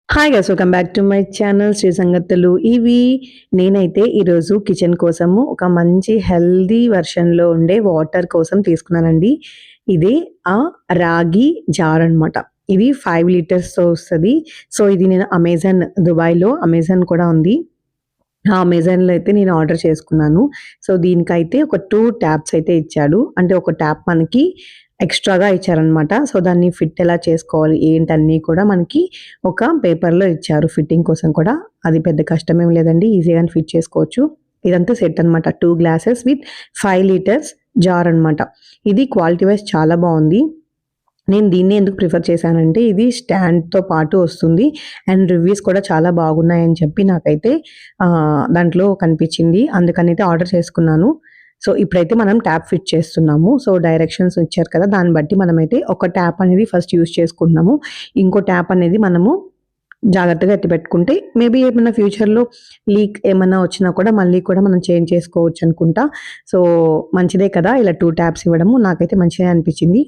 Hi guys, welcome back to my channel Sri Sangathulu. నేనైతే ఈరోజు kitchen కోసము ఒక మంచి హెల్దీ వర్షన్లో ఉండే వాటర్ కోసం తీసుకున్నానండి. ఇది ఆ రాగి జార్ అనమాట. ఇది 5 లీటర్స్తో వస్తుంది. సో ఇది నేను దుబాయ్లో అమెజాన్ కూడా ఉంది. ఆ అమెజాన్లో అయితే నేను ఆర్డర్ చేసుకున్నాను. సో దీనికైతే ఒక 2 ట్యాప్స్ అయితే ఇచ్చాడు. అంటే ఒక ట్యాప్ మనకి ఎక్స్ట్రాగా ఇచ్చారనమాట. సో దాన్ని ఫిట్ ఎలా చేసుకోవాలి ఏంటన్నీ కూడా మనకి ఒక పేపర్లో ఇచ్చారు ఫిట్టింగ్ కోసం కూడా. అది పెద్ద కష్టమేం లేదండి, ఈజీగానే ఫిట్ చేసుకోవచ్చు. ఇదంతా సెట్ అనమాట. 2 గ్లాసెస్ విత్ 5 లీటర్స్ జార్ అనమాట. ఇది క్వాలిటీ వైజ్ చాలా బాగుంది. నేను దీన్ని ఎందుకు ప్రిఫర్ చేశానంటే ఇది స్టాండ్‌తో పాటు వస్తుంది. అండ్ రివ్యూస్ కూడా చాలా బాగున్నాయని చెప్పి నాకైతే దాంట్లో కనిపించింది. అందుకనైతే ఆర్డర్ చేసుకున్నాను. సో ఇప్పుడైతే మనం ట్యాప్ ఫిట్ చేస్తున్నాము. సో డైరెక్షన్స్ ఇచ్చారు కదా! దాన్ని బట్టి మనమైతే ఒక ట్యాప్ అనేది ఫస్ట్ యూజ్ చేసుకుంటున్నాము. ఇంకో ట్యాప్ అనేది మనము జాగ్రత్తగా ఎత్తిపెట్టుకుంటే మేబీ ఏమన్నా ఫ్యూచర్‌లో లీక్ ఏమన్నా వచ్చినా కూడా మళ్ళీ కూడా మనం చేంజ్ చేసుకోవచ్చు అనుకుంటా. సో మంచిదే కదా! ఇలా 2 ట్యాప్స్ ఇవ్వడము నాకైతే మంచిదే అనిపించింది.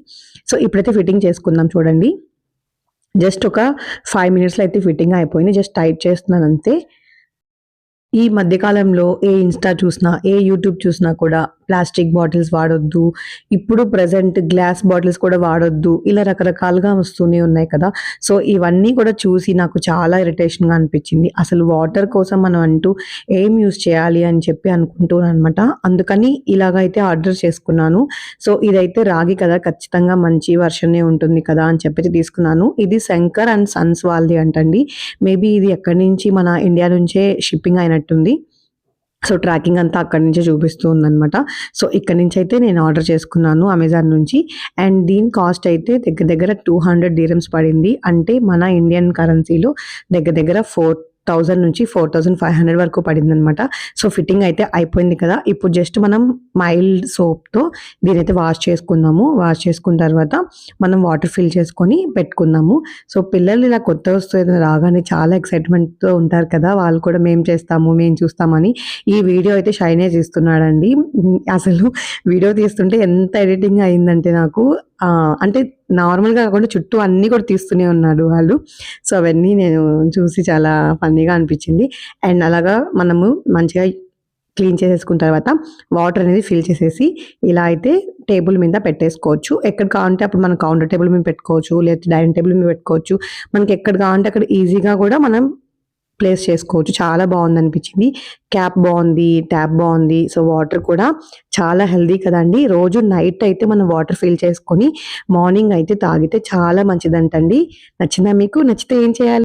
సో ఇప్పుడైతే ఫిట్టింగ్ చేసుకుందాం చూడండి. జస్ట్ ఒక 5 మినిట్స్‌లో అయితే ఫిట్టింగ్ అయిపోయింది. జస్ట్ టైట్ చేస్తున్నాను అంతే. ఈ మధ్య కాలంలో ఏ ఇన్‌స్టా చూసినా, ఏ యూట్యూబ్ చూసినా కూడా ప్లాస్టిక్ బాటిల్స్ వాడొద్దు. ఇప్పుడు ప్రెజెంట్ గ్లాస్ బాటిల్స్ కూడా వాడొద్దు. ఇలా రకరకాలుగా వస్తూనే ఉన్నాయి కదా! సో ఇవన్నీ కూడా చూసి నాకు చాలా ఇరిటేషన్‌గా అనిపించింది. అసలు వాటర్ కోసం మనం అంటూ ఏం యూజ్ చేయాలి అని చెప్పి అనుకుంటూననమాట. అందుకని ఇలాగైతే ఆర్డర్ చేసుకున్నాను. సో ఇదైతే రాగి కదా! ఖచ్చితంగా మంచి వర్షనే ఉంటుంది కదా! అని చెప్పేసి తీసుకున్నాను. ఇది శంకర్ అండ్ సన్స్ వాళ్ళది అంటండి. మేబీ ఇది ఎక్కడి నుంచి మన ఇండియా నుంచే షిప్పింగ్ అయినట్టుంది. సో ట్రాకింగ్ అంతా అక్కడి నుంచే చూపిస్తూ ఉందనమాట. సో ఇక్కడి నుంచయితే నేను ఆర్డర్ చేసుకున్నాను అమెజాన్ నుంచి. అండ్ దీని కాస్ట్ అయితే దగ్గర దగ్గర 200 dirhams పడింది. అంటే మన ఇండియన్ కరెన్సీలో దగ్గర దగ్గర 4000 నుంచి 4500 వరకు పడిందనమాట. సో ఫిట్టింగ్ అయితే అయిపోయింది కదా! ఇప్పుడు జస్ట్ మనం మైల్డ్ సోప్‌తో దీనైతే వాష్ చేసుకుందాము. వాష్ చేసుకున్న తర్వాత మనం వాటర్ ఫిల్ చేసుకొని పెట్టుకుందాము. సో పిల్లలు ఇలా కొత్త వస్తువు ఏదైనా రాగానే చాలా ఎక్సైట్‌మెంట్‌తో ఉంటారు కదా! వాళ్ళు కూడా మేము చేస్తాము, మేము చూస్తామని. ఈ వీడియో అయితే షైనే తీస్తున్నాడండి. అసలు వీడియో తీస్తుంటే ఎంత ఎడిటింగ్ అయిందంటే నాకు అంటే నార్మల్‌గా కాకుండా చుట్టూ అన్నీ కూడా తీస్తూనే ఉన్నాడు వాళ్ళు. సో అవన్నీ నేను చూసి చాలా ఫన్నీగా అనిపించింది. అండ్ అలాగా మనము మంచిగా క్లీన్ చేసేసుకున్న తర్వాత వాటర్ అనేది ఫిల్ చేసేసి ఇలా అయితే టేబుల్ మీద పెట్టేసుకోవచ్చు. ఎక్కడ కావాలంటే అప్పుడు మనం కౌంటర్ టేబుల్ మీద పెట్టుకోవచ్చు. లేకపోతే డైనింగ్ టేబుల్ మీద పెట్టుకోవచ్చు. మనకి ఎక్కడ కావాలంటే అక్కడ ఈజీగా కూడా మనం ప్లేస్ చేసుకోవచ్చు. చాలా బాగుందనిపించింది. క్యాప్ బాగుంది, ట్యాప్ బాగుంది. సో వాటర్ కూడా చాలా హెల్తీ కదండీ. రోజు నైట్ అయితే మనం వాటర్ ఫిల్ చేసుకొని మార్నింగ్ అయితే తాగితే చాలా మంచిదంటండి. నచ్చిందా మీకు? నచ్చితే ఏం చేయాలి?